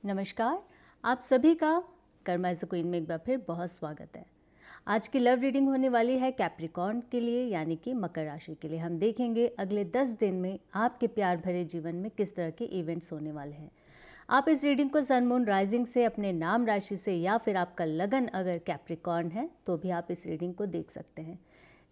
नमस्कार, आप सभी का कर्मा एज़ अ क्वीन में एक बार फिर बहुत स्वागत है। आज की लव रीडिंग होने वाली है कैप्रिकॉर्न के लिए, यानी कि मकर राशि के लिए। हम देखेंगे अगले 10 दिन में आपके प्यार भरे जीवन में किस तरह के इवेंट्स होने वाले हैं। आप इस रीडिंग को सन मून राइजिंग से, अपने नाम राशि से, या फिर आपका लगन अगर कैप्रिकॉर्न है तो भी आप इस रीडिंग को देख सकते हैं।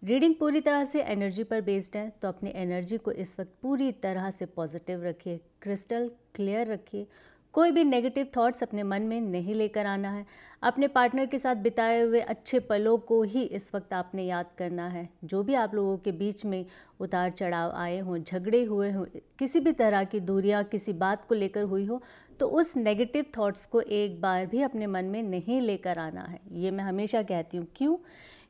रीडिंग पूरी तरह से एनर्जी पर बेस्ड है, तो अपनी एनर्जी को इस वक्त पूरी तरह से पॉजिटिव रखिए, क्रिस्टल क्लियर रखिए। कोई भी नेगेटिव थॉट्स अपने मन में नहीं लेकर आना है। अपने पार्टनर के साथ बिताए हुए अच्छे पलों को ही इस वक्त आपने याद करना है। जो भी आप लोगों के बीच में उतार चढ़ाव आए हों, झगड़े हुए हों, किसी भी तरह की दूरियां किसी बात को लेकर हुई हो, तो उस नेगेटिव थॉट्स को एक बार भी अपने मन में नहीं लेकर आना है। ये मैं हमेशा कहती हूँ। क्यों?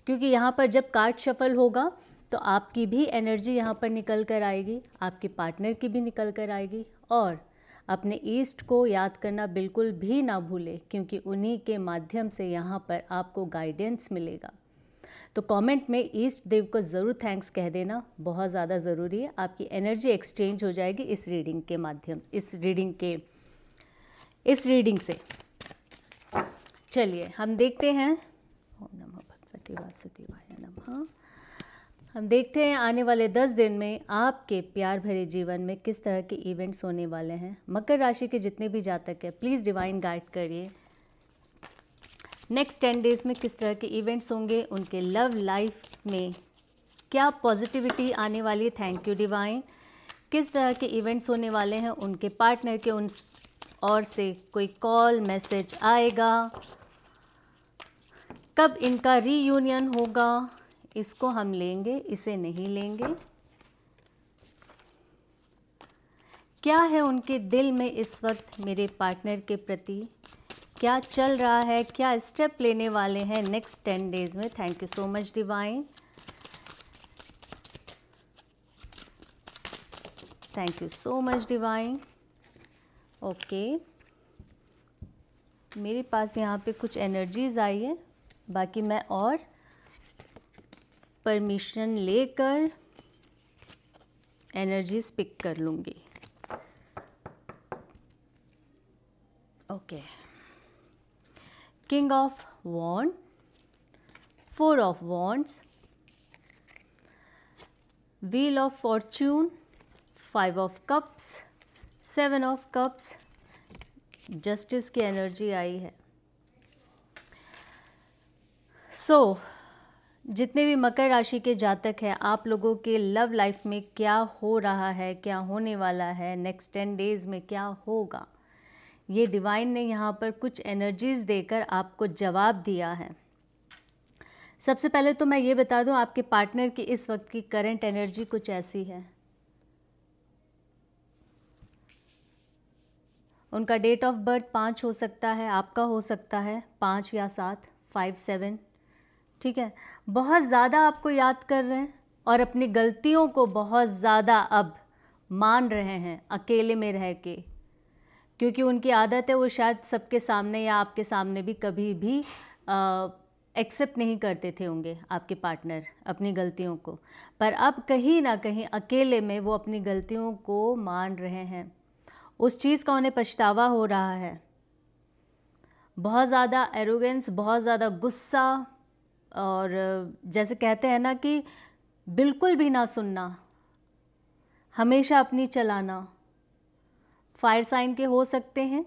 क्योंकि यहाँ पर जब कार्ड शफल होगा तो आपकी भी एनर्जी यहाँ पर निकल कर आएगी, आपके पार्टनर की भी निकल कर आएगी। और अपने ईस्ट को याद करना बिल्कुल भी ना भूलें, क्योंकि उन्हीं के माध्यम से यहाँ पर आपको गाइडेंस मिलेगा। तो कमेंट में ईस्ट देव को ज़रूर थैंक्स कह देना, बहुत ज़्यादा ज़रूरी है। आपकी एनर्जी एक्सचेंज हो जाएगी इस रीडिंग के माध्यम, इस रीडिंग से। चलिए हम देखते हैं। ओम नमः भगवते वासुदेवाय नमः। हम देखते हैं आने वाले 10 दिन में आपके प्यार भरे जीवन में किस तरह के इवेंट्स होने वाले हैं। मकर राशि के जितने भी जातक हैं, प्लीज़ डिवाइन गाइड करिए। नेक्स्ट 10 डेज में किस तरह के इवेंट्स होंगे, उनके लव लाइफ में क्या पॉजिटिविटी आने वाली है। Thank you divine. किस तरह के इवेंट्स होने वाले हैं, उनके पार्टनर के उन और से कोई कॉल मैसेज आएगा, कब इनका रीयूनियन होगा, इसको हम लेंगे, इसे नहीं लेंगे। क्या है उनके दिल में इस वक्त मेरे पार्टनर के प्रति, क्या चल रहा है, क्या स्टेप लेने वाले हैं नेक्स्ट 10 डेज में। Thank you so much divine, thank you so much divine. Okay, मेरे पास यहाँ पे कुछ एनर्जीज आई है, बाकी मैं और परमिशन लेकर एनर्जीज पिक कर लूँगी। Okay, king of wand, 4 of wands, wheel of fortune, 5 of cups, 7 of cups, justice की एनर्जी आई है। जितने भी मकर राशि के जातक हैं, आप लोगों के लव लाइफ में क्या हो रहा है, क्या होने वाला है, नेक्स्ट 10 डेज में क्या होगा, ये डिवाइन ने यहाँ पर कुछ एनर्जीज देकर आपको जवाब दिया है। सबसे पहले तो मैं ये बता दूं, आपके पार्टनर की इस वक्त की करंट एनर्जी कुछ ऐसी है। उनका डेट ऑफ बर्थ 5 हो सकता है, आपका हो सकता है 5 या 7, 5, 7, ठीक है। बहुत ज़्यादा आपको याद कर रहे हैं और अपनी गलतियों को बहुत ज़्यादा अब मान रहे हैं अकेले में रह के, क्योंकि उनकी आदत है, वो शायद सबके सामने या आपके सामने भी कभी भी एक्सेप्ट नहीं करते थे होंगे आपके पार्टनर अपनी गलतियों को, पर अब कहीं ना कहीं अकेले में वो अपनी गलतियों को मान रहे हैं। उस चीज़ का उन्हें पछतावा हो रहा है। बहुत ज़्यादा एरोगेंस, बहुत ज़्यादा गुस्सा, और जैसे कहते हैं ना कि बिल्कुल भी ना सुनना, हमेशा अपनी चलाना। फायर साइन के हो सकते हैं।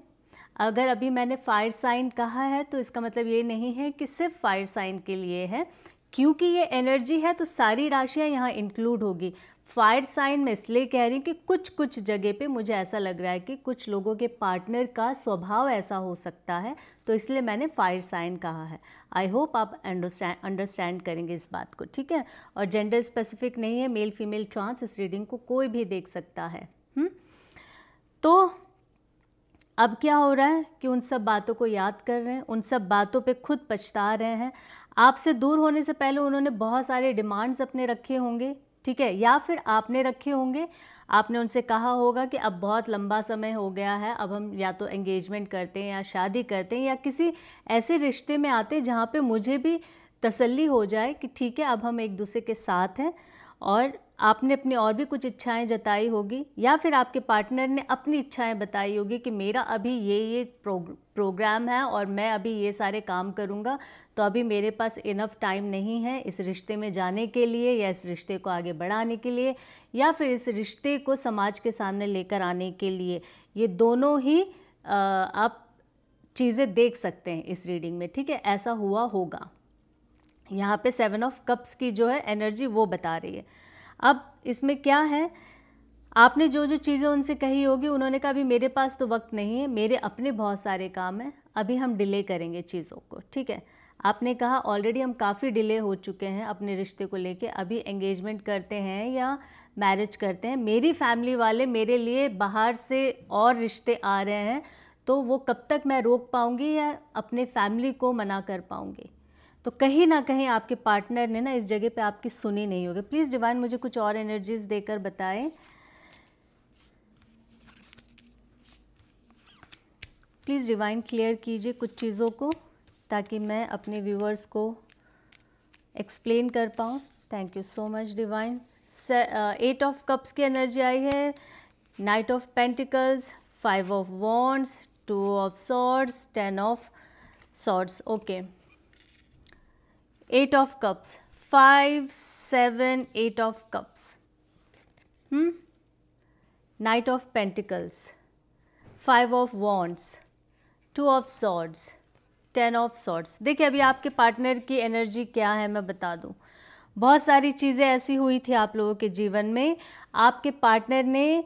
अगर अभी मैंने फायर साइन कहा है तो इसका मतलब ये नहीं है कि सिर्फ फायर साइन के लिए है, क्योंकि ये एनर्जी है तो सारी राशियां यहाँ इंक्लूड होगी। फायर साइन मैं इसलिए कह रही हूँ कि कुछ जगह पे मुझे ऐसा लग रहा है कि कुछ लोगों के पार्टनर का स्वभाव ऐसा हो सकता है, तो इसलिए मैंने फायर साइन कहा है। आई होप आप अंडरस्टैंड करेंगे इस बात को, ठीक है। और जेंडर स्पेसिफिक नहीं है, मेल फीमेल ट्रांस, इस रीडिंग को कोई भी देख सकता है। तो अब क्या हो रहा है कि उन सब बातों को याद कर रहे हैं, उन सब बातों पे खुद पछता रहे हैं। आपसे दूर होने से पहले उन्होंने बहुत सारे डिमांड्स अपने रखे होंगे, ठीक है, या फिर आपने रखे होंगे। आपने उनसे कहा होगा कि अब बहुत लंबा समय हो गया है, अब हम या तो एंगेजमेंट करते हैं या शादी करते हैं या किसी ऐसे रिश्ते में आते हैं जहाँ पे मुझे भी तसल्ली हो जाए कि ठीक है अब हम एक दूसरे के साथ हैं और आपने अपनी और भी कुछ इच्छाएं जताई होगी, या फिर आपके पार्टनर ने अपनी इच्छाएं बताई होगी कि मेरा अभी ये प्रोग्राम है और मैं अभी ये सारे काम करूँगा, तो अभी मेरे पास इनफ टाइम नहीं है इस रिश्ते में जाने के लिए या इस रिश्ते को आगे बढ़ाने के लिए या फिर इस रिश्ते को समाज के सामने लेकर आने के लिए। ये दोनों ही आप चीज़ें देख सकते हैं इस रीडिंग में, ठीक है, ऐसा हुआ होगा। यहाँ पे 7 ऑफ कप्स की जो है एनर्जी वो बता रही है। अब इसमें क्या है, आपने जो जो चीज़ें उनसे कही होगी, उन्होंने कहा अभी मेरे पास तो वक्त नहीं है, मेरे अपने बहुत सारे काम हैं, अभी हम डिले करेंगे चीज़ों को, ठीक है। आपने कहा ऑलरेडी हम काफ़ी डिले हो चुके हैं अपने रिश्ते को लेके, अभी एंगेजमेंट करते हैं या मैरिज करते हैं, मेरी फैमिली वाले मेरे लिए बाहर से और रिश्ते आ रहे हैं, तो वो कब तक मैं रोक पाऊँगी या अपने फैमिली को मना कर पाऊँगी। तो कहीं ना कहीं आपके पार्टनर ने ना इस जगह पे आपकी सुनी नहीं होगी। प्लीज़ डिवाइन मुझे कुछ और एनर्जीज देकर बताएं। प्लीज़ डिवाइन क्लियर कीजिए कुछ चीज़ों को ताकि मैं अपने व्यूअर्स को एक्सप्लेन कर पाऊँ। Thank you so much divine. 8 of cups की एनर्जी आई है, night of pentacles, 5 of wands, 2 of swords, 10 of swords. Okay, 8 of cups, 5, 7, 8 of cups, Knight of Pentacles, 5 of Wands, 2 of Swords, 10 of Swords। देखिए अभी आपके partner की energy क्या है मैं बता दूं। बहुत सारी चीज़ें ऐसी हुई थी आप लोगों के जीवन में, आपके पार्टनर ने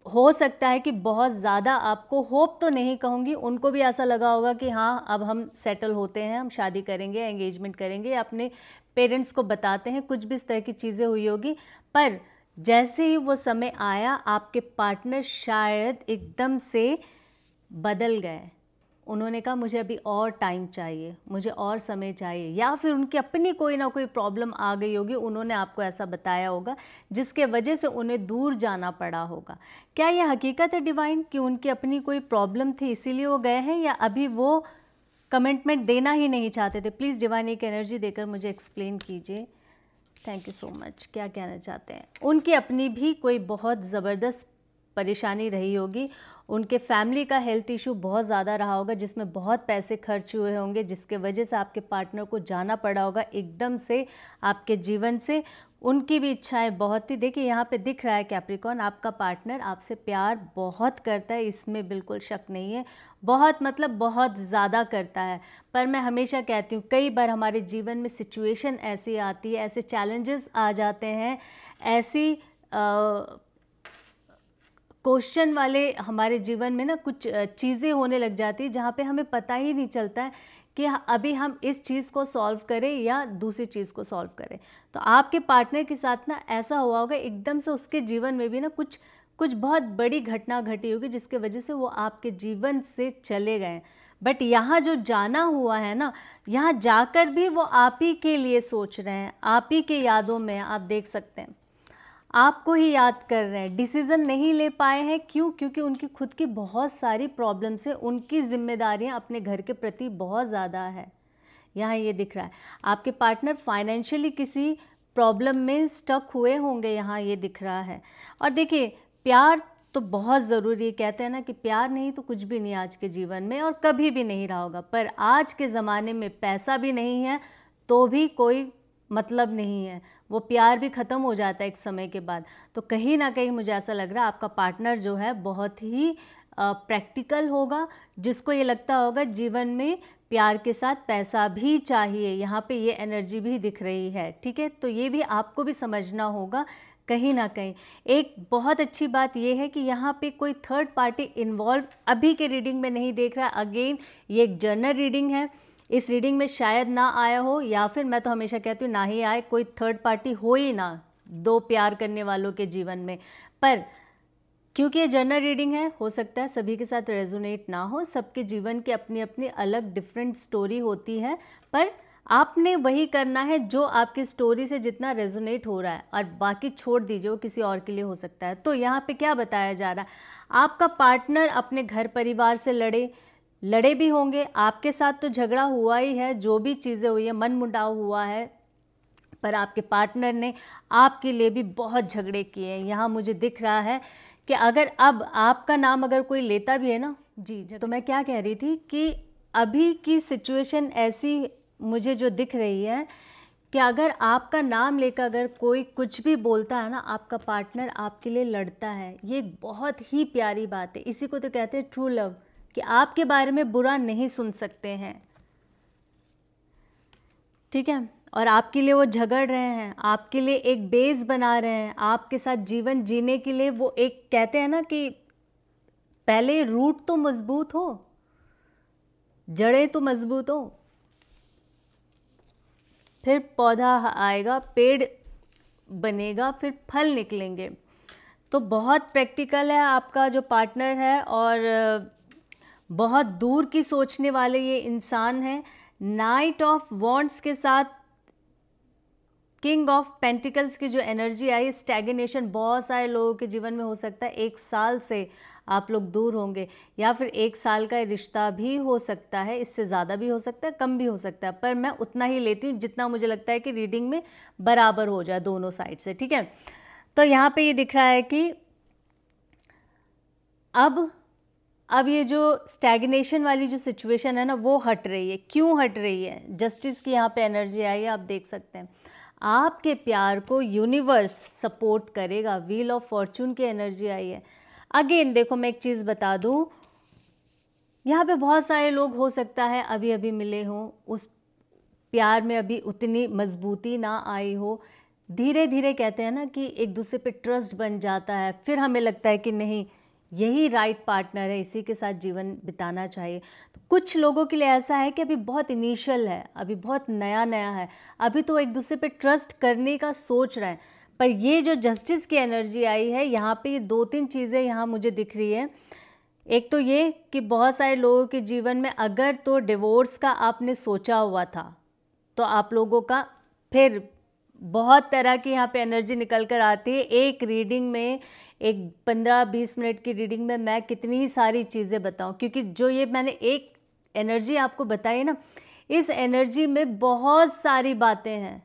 हो सकता है कि बहुत ज़्यादा आपको, होप तो नहीं कहूँगी, उनको भी ऐसा लगा होगा कि हाँ अब हम सेटल होते हैं, हम शादी करेंगे, एंगेजमेंट करेंगे, अपने पेरेंट्स को बताते हैं, कुछ भी इस तरह की चीज़ें हुई होगी। पर जैसे ही वो समय आया आपके पार्टनर शायद एकदम से बदल गए। उन्होंने कहा मुझे अभी और टाइम चाहिए, मुझे और समय चाहिए, या फिर उनकी अपनी कोई ना कोई प्रॉब्लम आ गई होगी, उन्होंने आपको ऐसा बताया होगा जिसके वजह से उन्हें दूर जाना पड़ा होगा। क्या यह हकीकत है डिवाइन कि उनकी अपनी कोई प्रॉब्लम थी इसीलिए वो गए हैं, या अभी वो कमिटमेंट देना ही नहीं चाहते थे? प्लीज़ डिवाइन एक एनर्जी देकर मुझे एक्सप्लेन कीजिए। Thank you so much. क्या कहना चाहते हैं? उनकी अपनी भी कोई बहुत ज़बरदस्त परेशानी रही होगी, उनके फैमिली का हेल्थ इशू बहुत ज़्यादा रहा होगा जिसमें बहुत पैसे खर्च हुए होंगे, जिसके वजह से आपके पार्टनर को जाना पड़ा होगा एकदम से आपके जीवन से। उनकी भी इच्छाएं बहुत थी। देखिए यहाँ पे दिख रहा है कैप्रिकॉर्न, आपका पार्टनर आपसे प्यार बहुत करता है, इसमें बिल्कुल शक नहीं है, बहुत मतलब बहुत ज़्यादा करता है। पर मैं हमेशा कहती हूँ कई बार हमारे जीवन में सिचुएशन ऐसी आती है, ऐसे चैलेंजेस आ जाते हैं, ऐसी क्वेश्चन वाले हमारे जीवन में ना कुछ चीज़ें होने लग जाती है जहाँ पे हमें पता ही नहीं चलता है कि अभी हम इस चीज़ को सॉल्व करें या दूसरी चीज़ को सॉल्व करें। तो आपके पार्टनर के साथ ना ऐसा हुआ होगा, एकदम से उसके जीवन में भी ना कुछ बहुत बड़ी घटना घटी होगी जिसके वजह से वो आपके जीवन से चले गए। बट यहाँ जो जाना हुआ है ना, यहाँ जाकर भी वो आप ही के लिए सोच रहे हैं, आप ही के यादों में आप देख सकते हैं, आपको ही याद कर रहे हैं। डिसीज़न नहीं ले पाए हैं, क्यों? क्योंकि उनकी खुद की बहुत सारी प्रॉब्लम्स है, उनकी जिम्मेदारियां अपने घर के प्रति बहुत ज़्यादा है। यहाँ ये दिख रहा है आपके पार्टनर फाइनेंशियली किसी प्रॉब्लम में स्टक हुए होंगे, यहाँ ये दिख रहा है। और देखिए प्यार तो बहुत ज़रूरी है, कहते हैं ना कि प्यार नहीं तो कुछ भी नहीं आज के जीवन में, और कभी भी नहीं रहा होगा। पर आज के ज़माने में पैसा भी नहीं है तो भी कोई मतलब नहीं है, वो प्यार भी ख़त्म हो जाता है एक समय के बाद। तो कहीं ना कहीं मुझे ऐसा लग रहा है आपका पार्टनर जो है बहुत ही प्रैक्टिकल होगा, जिसको ये लगता होगा जीवन में प्यार के साथ पैसा भी चाहिए। यहाँ पे ये एनर्जी भी दिख रही है, ठीक है? तो ये भी आपको भी समझना होगा कहीं ना कहीं। एक बहुत अच्छी बात ये है कि यहाँ पे कोई थर्ड पार्टी इन्वॉल्व अभी के रीडिंग में नहीं देख रहा। अगेन ये एक जनरल रीडिंग है, इस रीडिंग में शायद ना आया हो, या फिर मैं तो हमेशा कहती हूँ ना ही आए, कोई थर्ड पार्टी हो ही ना दो प्यार करने वालों के जीवन में। पर क्योंकि ये जनरल रीडिंग है, हो सकता है सभी के साथ रेजोनेट ना हो, सबके जीवन की अपनी अपनी अलग डिफरेंट स्टोरी होती है। पर आपने वही करना है जो आपकी स्टोरी से जितना रेजोनेट हो रहा है, और बाकी छोड़ दीजिए, वो किसी और के लिए हो सकता है। तो यहाँ पे क्या बताया जा रहा है, आपका पार्टनर अपने घर परिवार से लड़े भी होंगे, आपके साथ तो झगड़ा हुआ ही है, जो भी चीज़ें हुई है, मनमुटाव हुआ है, पर आपके पार्टनर ने आपके लिए भी बहुत झगड़े किए हैं। यहाँ मुझे दिख रहा है कि अगर अब आपका नाम अगर कोई लेता भी है ना जी, तो मैं क्या कह रही थी कि अभी की सिचुएशन ऐसी मुझे जो दिख रही है कि अगर आपका नाम लेकर अगर कोई कुछ भी बोलता है ना, आपका पार्टनर आपके लिए लड़ता है। ये एक बहुत ही प्यारी बात है, इसी को तो कहते हैं ट्रू लव, कि आपके बारे में बुरा नहीं सुन सकते हैं, ठीक है। और आपके लिए वो झगड़ रहे हैं, आपके लिए एक बेस बना रहे हैं, आपके साथ जीवन जीने के लिए वो एक कहते हैं ना कि पहले रूट तो मजबूत हो, जड़ें तो मजबूत हो, फिर पौधा आएगा, पेड़ बनेगा, फिर फल निकलेंगे। तो बहुत प्रैक्टिकल है आपका जो पार्टनर है और बहुत दूर की सोचने वाले ये इंसान है। नाइट ऑफ वॉन्ड्स के साथ किंग ऑफ पेंटिकल्स की जो एनर्जी आई, स्टैग्नेशन बहुत सारे लोगों के जीवन में हो सकता है। 1 साल से आप लोग दूर होंगे या फिर 1 साल का रिश्ता भी हो सकता है, इससे ज़्यादा भी हो सकता है, कम भी हो सकता है, पर मैं उतना ही लेती हूँ जितना मुझे लगता है कि रीडिंग में बराबर हो जाए दोनों साइड से, ठीक है। तो यहाँ पे ये दिख रहा है कि अब ये जो स्टैग्नेशन वाली जो सिचुएशन है ना वो हट रही है। क्यों हट रही है? जस्टिस की यहाँ पे एनर्जी आई है, आप देख सकते हैं। आपके प्यार को यूनिवर्स सपोर्ट करेगा, व्हील ऑफ फॉर्चून की एनर्जी आई है। अगेन देखो मैं एक चीज़ बता दूँ, यहाँ पे बहुत सारे लोग हो सकता है अभी अभी मिले हों, उस प्यार में अभी उतनी मजबूती ना आई हो, धीरे धीरे कहते हैं ना कि एक दूसरे पे ट्रस्ट बन जाता है, फिर हमें लगता है कि नहीं यही राइट पार्टनर है, इसी के साथ जीवन बिताना चाहिए। तो कुछ लोगों के लिए ऐसा है कि अभी बहुत इनिशियल है, अभी बहुत नया नया है, अभी तो एक दूसरे पे ट्रस्ट करने का सोच रहे हैं। पर ये जो जस्टिस की एनर्जी आई है यहाँ पे, ये 2-3 चीज़ें यहाँ मुझे दिख रही है। एक तो ये कि बहुत सारे लोगों के जीवन में अगर तो डिवोर्स का आपने सोचा हुआ था तो आप लोगों का फिर बहुत तरह की यहाँ पे एनर्जी निकल कर आती है। एक रीडिंग में, एक 15-20 मिनट की रीडिंग में मैं कितनी सारी चीज़ें बताऊँ, क्योंकि जो ये मैंने एक एनर्जी आपको बताई ना, इस एनर्जी में बहुत सारी बातें हैं,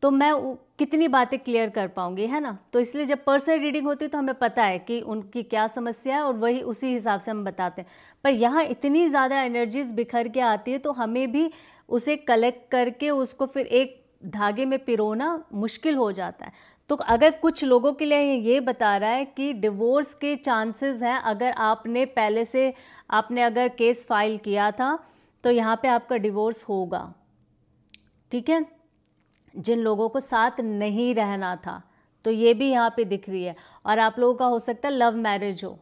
तो मैं कितनी बातें क्लियर कर पाऊँगी, है ना। तो इसलिए जब पर्सनल रीडिंग होती है तो हमें पता है कि उनकी क्या समस्या है और वही उसी हिसाब से हम बताते हैं। पर यहाँ इतनी ज़्यादा एनर्जीज बिखर के आती है तो हमें भी उसे कलेक्ट करके उसको फिर एक धागे में पिरोना मुश्किल हो जाता है। तो अगर कुछ लोगों के लिए ये बता रहा है कि डिवोर्स के चांसेस हैं, अगर आपने पहले से आपने अगर केस फाइल किया था तो यहाँ पे आपका डिवोर्स होगा, ठीक है। जिन लोगों को साथ नहीं रहना था तो ये भी यहाँ पे दिख रही है। और आप लोगों का हो सकता है लव मैरिज हो,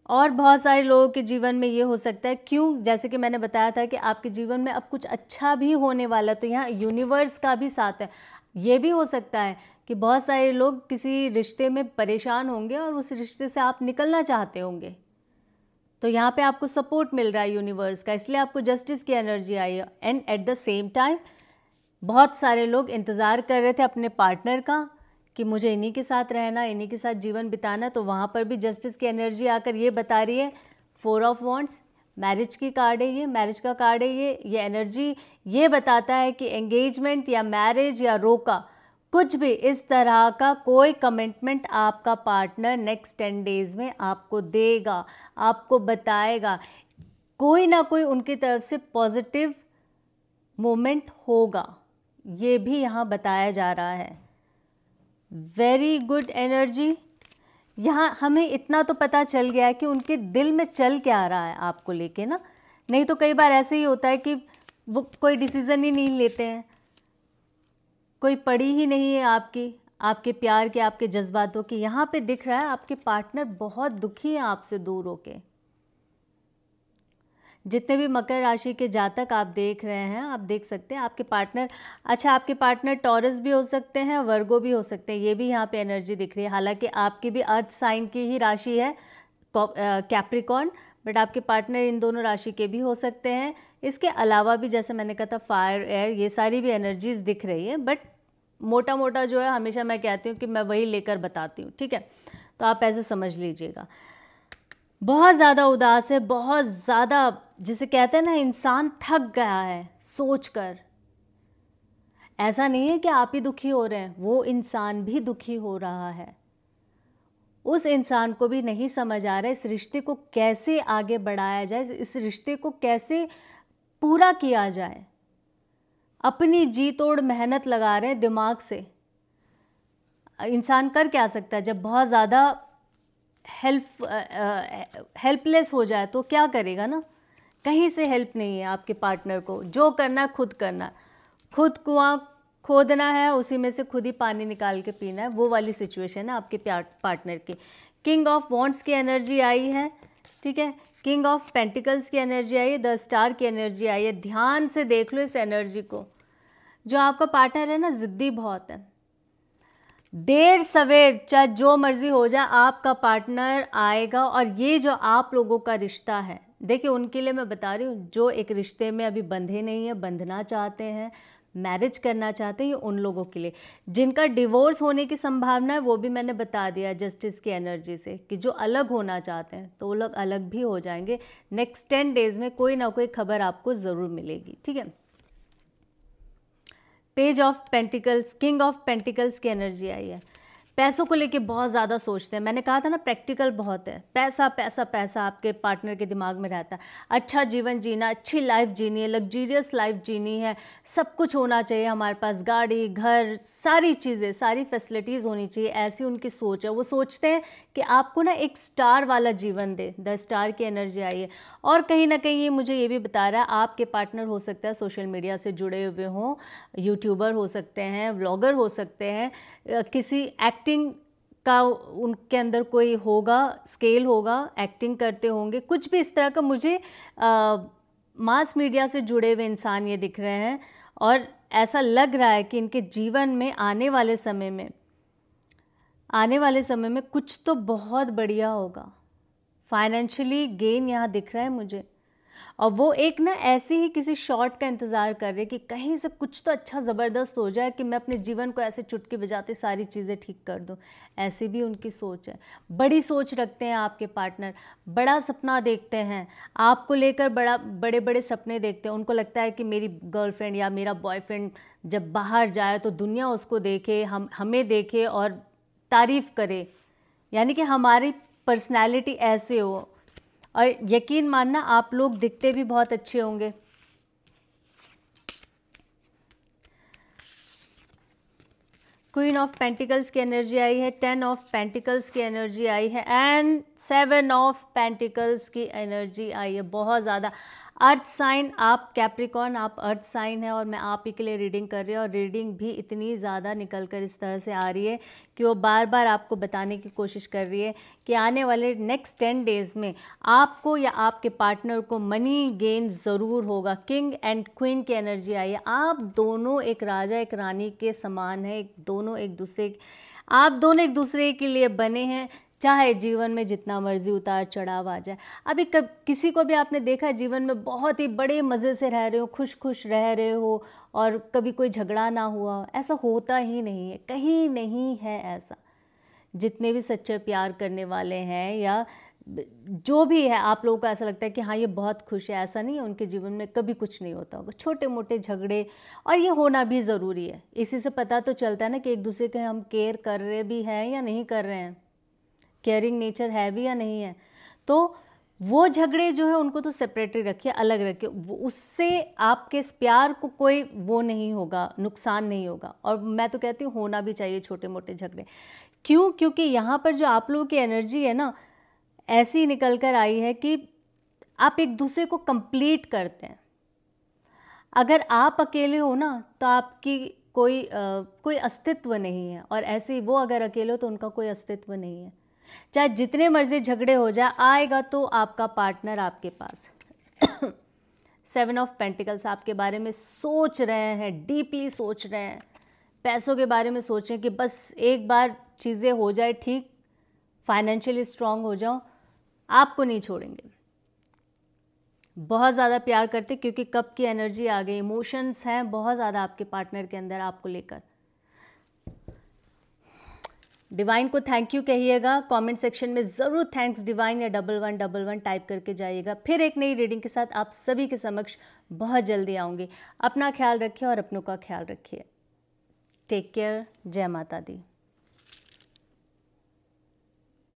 और बहुत सारे लोगों के जीवन में ये हो सकता है। क्यों? जैसे कि मैंने बताया था कि आपके जीवन में अब कुछ अच्छा भी होने वाला, तो यहाँ यूनिवर्स का भी साथ है। ये भी हो सकता है कि बहुत सारे लोग किसी रिश्ते में परेशान होंगे और उस रिश्ते से आप निकलना चाहते होंगे, तो यहाँ पे आपको सपोर्ट मिल रहा है यूनिवर्स का, इसलिए आपको जस्टिस की एनर्जी आई है। And at the same time बहुत सारे लोग इंतज़ार कर रहे थे अपने पार्टनर का कि मुझे इन्हीं के साथ रहना, इन्हीं के साथ जीवन बिताना, तो वहाँ पर भी जस्टिस की एनर्जी आकर ये बता रही है। 4 ऑफ वॉन्ड्स मैरिज की कार्ड है, ये मैरिज का कार्ड है। ये एनर्जी ये बताता है कि एंगेजमेंट या मैरिज या रोका, कुछ भी इस तरह का कोई कमिटमेंट आपका पार्टनर नेक्स्ट 10 डेज़ में आपको देगा, आपको बताएगा। कोई ना कोई उनकी तरफ से पॉजिटिव मोमेंट होगा, ये भी यहाँ बताया जा रहा है। Very good energy. यहाँ हमें इतना तो पता चल गया है कि उनके दिल में चल क्या रहा है आपको लेके ना। नहीं तो कई बार ऐसे ही होता है कि वो कोई डिसीज़न ही नहीं लेते हैं, कोई पड़ी ही नहीं है आपके प्यार के, आपके जज्बातों की। यहाँ पे दिख रहा है आपके पार्टनर बहुत दुखी हैं आपसे दूर होके। जितने भी मकर राशि के जातक आप देख रहे हैं, आप देख सकते हैं आपके पार्टनर, अच्छा आपके पार्टनर टॉरस भी हो सकते हैं, वर्गो भी हो सकते हैं, ये भी यहाँ पे एनर्जी दिख रही है। हालांकि आपकी भी अर्थ साइन की ही राशि है कैप्रिकॉर्न, बट आपके पार्टनर इन दोनों राशि के भी हो सकते हैं। इसके अलावा भी जैसे मैंने कहा था फायर, एयर, ये सारी भी एनर्जीज दिख रही है। बट मोटा मोटा जो है हमेशा मैं कहती हूँ कि मैं वही लेकर बताती हूँ, ठीक है। तो आप ऐसे समझ लीजिएगा। बहुत ज़्यादा उदास है, बहुत ज़्यादा, जिसे कहते हैं ना इंसान थक गया है सोचकर। ऐसा नहीं है कि आप ही दुखी हो रहे हैं, वो इंसान भी दुखी हो रहा है। उस इंसान को भी नहीं समझ आ रहा है इस रिश्ते को कैसे आगे बढ़ाया जाए, इस रिश्ते को कैसे पूरा किया जाए। अपनी जी तोड़ मेहनत लगा रहे हैं दिमाग से। इंसान कर क्या सकता है जब बहुत ज़्यादा हेल्पलेस हो जाए, तो क्या करेगा ना। कहीं से हेल्प नहीं है आपके पार्टनर को, जो करना खुद करना, खुद कुआं खोदना है, उसी में से खुद ही पानी निकाल के पीना है, वो वाली सिचुएशन है आपके पार्टनर की। किंग ऑफ वॉन्ड्स की एनर्जी आई है, ठीक है, किंग ऑफ पेंटिकल्स की एनर्जी आई है, द स्टार की एनर्जी आई है। ध्यान से देख लो इस एनर्जी को। जो आपका पार्टनर है ना, ज़िद्दी बहुत है। देर सवेर चाहे जो मर्जी हो जाए, आपका पार्टनर आएगा। और ये जो आप लोगों का रिश्ता है, देखिए उनके लिए मैं बता रही हूँ, जो एक रिश्ते में अभी बंधे नहीं है, बंधना चाहते हैं, मैरिज करना चाहते हैं, ये उन लोगों के लिए। जिनका डिवोर्स होने की संभावना है, वो भी मैंने बता दिया जस्टिस की एनर्जी से, कि जो अलग होना चाहते हैं तो वो लोग अलग भी हो जाएंगे। नेक्स्ट 10 डेज़ में कोई ना कोई खबर आपको ज़रूर मिलेगी, ठीक है। Page of pentacles, king of pentacles की एनर्जी आई है। पैसों को लेके बहुत ज़्यादा सोचते हैं। मैंने कहा था ना, प्रैक्टिकल बहुत है। पैसा पैसा पैसा आपके पार्टनर के दिमाग में रहता है। अच्छा जीवन जीना, अच्छी लाइफ जीनी है, लग्जूरियस लाइफ जीनी है, सब कुछ होना चाहिए हमारे पास, गाड़ी, घर, सारी चीज़ें, सारी फैसिलिटीज़ होनी चाहिए, ऐसी उनकी सोच है। वो सोचते हैं कि आपको ना एक स्टार वाला जीवन दे। द स्टार की एनर्जी आई है। और कहीं ना कहीं ये मुझे ये भी बता रहा है, आपके पार्टनर हो सकता है सोशल मीडिया से जुड़े हुए हों, यूट्यूबर हो सकते हैं, व्लॉगर हो सकते हैं, किसी एक्टिंग का उनके अंदर कोई होगा, स्केल होगा, एक्टिंग करते होंगे, कुछ भी इस तरह का मुझे मास मीडिया से जुड़े हुए इंसान ये दिख रहे हैं। और ऐसा लग रहा है कि इनके जीवन में आने वाले समय में कुछ तो बहुत बढ़िया होगा। फाइनेंशियली गेन यहाँ दिख रहा है मुझे। और वो एक ना ऐसे ही किसी शॉट का इंतज़ार कर रहे कि कहीं से कुछ तो अच्छा ज़बरदस्त हो जाए कि मैं अपने जीवन को ऐसे चुटकी बजाते सारी चीज़ें ठीक कर दूं। ऐसी भी उनकी सोच है। बड़ी सोच रखते हैं आपके पार्टनर, बड़ा सपना देखते हैं आपको लेकर, बड़े बड़े सपने देखते हैं। उनको लगता है कि मेरी गर्लफ्रेंड या मेरा बॉयफ्रेंड जब बाहर जाए तो दुनिया उसको देखे, हमें देखे और तारीफ़ करे, यानी कि हमारी पर्सनैलिटी ऐसे हो। और यकीन मानना, आप लोग दिखते भी बहुत अच्छे होंगे। क्वीन ऑफ पेंटिकल्स की एनर्जी आई है, 10 ऑफ पेंटिकल्स की एनर्जी आई है, एंड 7 ऑफ पेंटिकल्स की एनर्जी आई है। बहुत ज़्यादा अर्थ साइन, आप कैप्रिकॉर्न, आप अर्थ साइन है, और मैं आप ही के लिए रीडिंग कर रही हूँ। और रीडिंग भी इतनी ज़्यादा निकल कर इस तरह से आ रही है कि वो बार बार आपको बताने की कोशिश कर रही है कि आने वाले नेक्स्ट 10 डेज़ में आपको या आपके पार्टनर को मनी गेन ज़रूर होगा। किंग एंड क्वीन की एनर्जी आई है। आप दोनों एक राजा एक रानी के समान है, आप दोनों एक दूसरे के लिए बने हैं। चाहे जीवन में जितना मर्जी उतार चढ़ाव आ जाए, अभी किसी को भी आपने देखा है जीवन में बहुत ही बड़े मज़े से रह रहे हो, खुश खुश रह रहे हो, और कभी कोई झगड़ा ना हुआ? ऐसा होता ही नहीं है, कहीं नहीं है ऐसा। जितने भी सच्चे प्यार करने वाले हैं या जो भी है, आप लोगों को ऐसा लगता है कि हाँ ये बहुत खुश है, ऐसा नहीं है। उनके जीवन में कभी कुछ नहीं होता होगा, छोटे मोटे झगड़े, और ये होना भी ज़रूरी है। इसी से पता तो चलता है ना कि एक दूसरे के हम केयर कर रहे भी हैं या नहीं कर रहे हैं, केयरिंग नेचर है भी या नहीं है। तो वो झगड़े जो है उनको तो सेपरेटली रखिए, अलग रखिए, उससे आपके इस प्यार को कोई वो नहीं होगा, नुकसान नहीं होगा। और मैं तो कहती हूँ होना भी चाहिए छोटे मोटे झगड़े। क्यों? क्योंकि यहाँ पर जो आप लोगों की एनर्जी है ना, ऐसी निकल कर आई है कि आप एक दूसरे को कंप्लीट करते हैं। अगर आप अकेले हो ना, तो आपकी कोई अस्तित्व नहीं है, और ऐसे ही वो अगर अकेले हो तो उनका कोई अस्तित्व नहीं है। चाहे जितने मर्जी झगड़े हो जाए, आएगा तो आपका पार्टनर आपके पास। 7 ऑफ पेंटिकल्स आपके बारे में सोच रहे हैं, डीपली सोच रहे हैं, पैसों के बारे में सोच रहे हैं कि बस एक बार चीज़ें हो जाए ठीक, फाइनेंशियली स्ट्रांग हो जाओ, आपको नहीं छोड़ेंगे। बहुत ज़्यादा प्यार करते, क्योंकि कब की एनर्जी आ गई, इमोशंस हैं बहुत ज़्यादा आपके पार्टनर के अंदर आपको लेकर। डिवाइन को थैंक यू कहिएगा, कमेंट सेक्शन में ज़रूर थैंक्स डिवाइन या 1111 टाइप करके जाइएगा। फिर एक नई रीडिंग के साथ आप सभी के समक्ष बहुत जल्दी आऊँगी। अपना ख्याल रखिए और अपनों का ख्याल रखिए। Take care. जय माता दी।